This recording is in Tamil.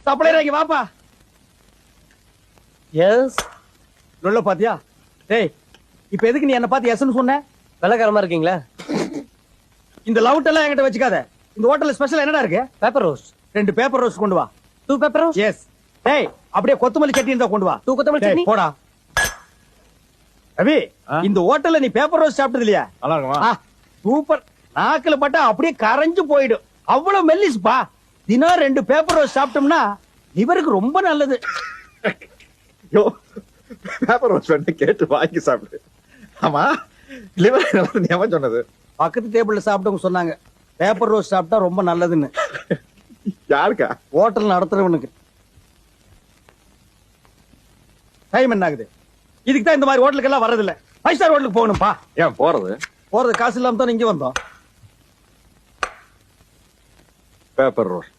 சப்ளையர் இங்க வாப்பா. எஸ். உள்ள பாத்தியா? டேய், இப்ப எதுக்கு நீ என்ன பார்த்து எஸ்ன்னு சொன்ன? வெள்ளக்காரமா இருக்கீங்களா? இந்த லவுட் எல்லாம் என்கிட்ட வச்சுக்காத. இந்த ஹோட்டல்ல ஸ்பெஷல் என்னடா இருக்கு? Paper roast. 2 பேப்பர் ரோஸ்ட் கொண்டு வா. 2 பேப்பர் ரோஸ்ட். எஸ். டேய், அப்படியே கொத்தமல்லி சட்னி இருந்தா கொண்டு வா. 2 கொத்தமல்லி டேய், சட்னி. போடா. ரவி, இந்த ஹோட்டல்ல நீ பேப்பர் ரோஸ்ட் சாப்பிட்டது இல்லையா? நல்லா இருக்குமா? சூப்பர். நாக்குல பட்டா அப்படியே கரைஞ்சு போயிடும். அவ்வளவு மெல்லிஸ்பா. தினம் 2 பேப்பர் ரோஸ்ட் சாப்பிட்டோம்னா லிவருக்கு ரொம்ப நல்லது. யோ, பேப்பர் ரோஸ்ட் வேணா கேட்டு வாங்கி சாப்பிடு. ஆமா, லிவர் நல்லது நீ எவன் சொன்னது? பக்கத்து டேபிள்ல சாப்பிட்டவங்க சொன்னாங்க பேப்பர் ரோஸ்ட் சாப்பிட்டா ரொம்ப நல்லதுன்னு. யாருக்கா? ஹோட்டல் நடத்துறவனுக்கு. டைம் என்ன ஆகுது? இதுக்கு தான் இந்த மாதிரி ஹோட்டலுக்கு எல்லாம் வர்றது இல்ல. 5 ஸ்டார் ஹோட்டலுக்கு போகணும்பா. ஏன் போறது? போறது காசு இல்லாம தான் இங்க வந்தோம். Paper roast